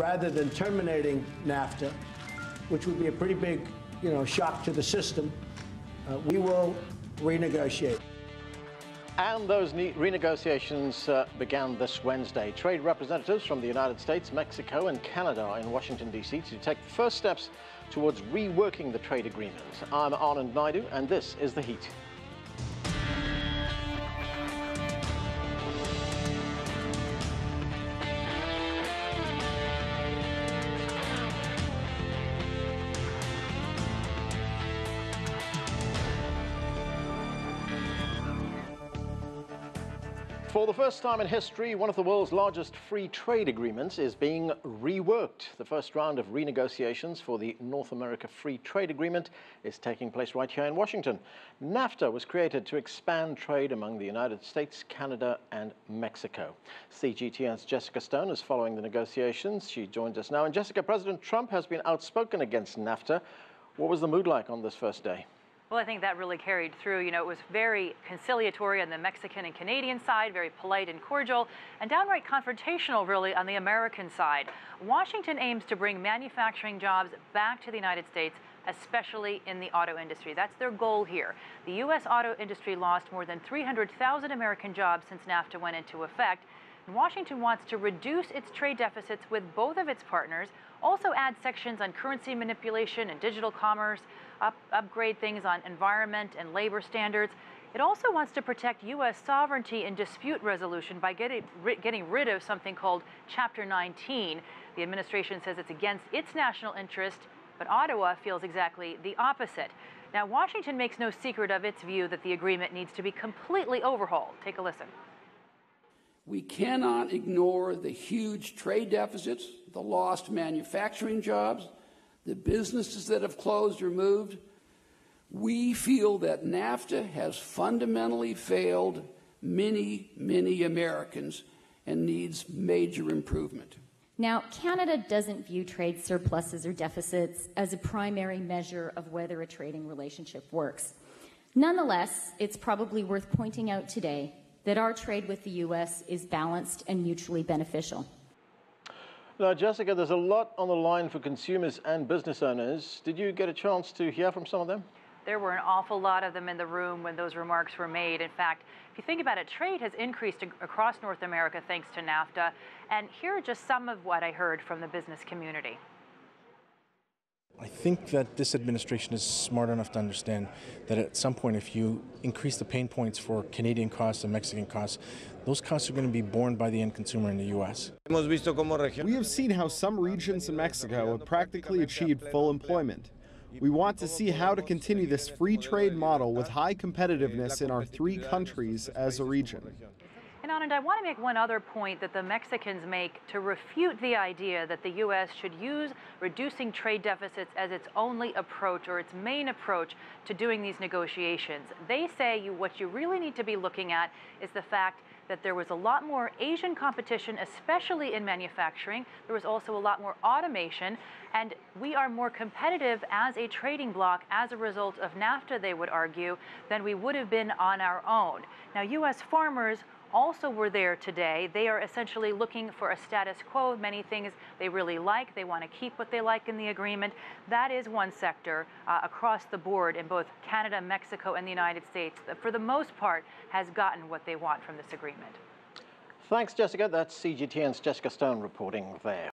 rather than terminating NAFTA, which would be a pretty big, shock to the system, we will renegotiate. And those renegotiations began this Wednesday. Trade representatives from the United States, Mexico, and Canada are in Washington, D.C. to take the first steps towards reworking the trade agreement. I'm Anand Naidu, and this is The Heat. For the first time in history, one of the world's largest free trade agreements is being reworked. The first round of renegotiations for the North America Free Trade Agreement is taking place right here in Washington. NAFTA was created to expand trade among the United States, Canada, and Mexico. CGTN's Jessica Stone is following the negotiations. She joins us now. And Jessica, President Trump has been outspoken against NAFTA. What was the mood like on this first day? Well, I think that really carried through. It was very conciliatory on the Mexican and Canadian side, very polite and cordial, and downright confrontational, really, on the American side. Washington aims to bring manufacturing jobs back to the United States, especially in the auto industry. That's their goal here. The U.S. auto industry lost more than 300,000 American jobs since NAFTA went into effect. And Washington wants to reduce its trade deficits with both of its partners, also add sections on currency manipulation and digital commerce, upgrade things on environment and labor standards. It also wants to protect U.S. sovereignty and dispute resolution by getting rid of something called Chapter 19. The administration says it's against its national interest, but Ottawa feels exactly the opposite. Now, Washington makes no secret of its view that the agreement needs to be completely overhauled. Take a listen. We cannot ignore the huge trade deficits, the lost manufacturing jobs, the businesses that have closed or moved. We feel that NAFTA has fundamentally failed many, many Americans and needs major improvement. Now, Canada doesn't view trade surpluses or deficits as a primary measure of whether a trading relationship works. Nonetheless, it's probably worth pointing out today that our trade with the U.S. is balanced and mutually beneficial. Now, Jessica, there's a lot on the line for consumers and business owners. Did you get a chance to hear from some of them? There were an awful lot of them in the room when those remarks were made. In fact, if you think about it, trade has increased across North America thanks to NAFTA. And here are just some of what I heard from the business community. I think that this administration is smart enough to understand that at some point, if you increase the pain points for Canadian costs and Mexican costs, those costs are going to be borne by the end consumer in the U.S. We have seen how some regions in Mexico have practically achieved full employment. We want to see how to continue this free trade model with high competitiveness in our three countries as a region. And Anand, I want to make one other point that the Mexicans make to refute the idea that the U.S. should use reducing trade deficits as its only approach or its main approach to doing these negotiations. They say what you really need to be looking at is the fact that there was a lot more Asian competition, especially in manufacturing. There was also a lot more automation, and we are more competitive as a trading bloc as a result of NAFTA, they would argue, than we would have been on our own. Now, U.S. farmers also were there today. They are essentially looking for a status quo. Many things they really like. They want to keep what they like in the agreement. That is one sector across the board in both Canada, Mexico, and the United States that, for the most part, has gotten what they want from this agreement. Thanks, Jessica. That's CGTN's Jessica Stone reporting there.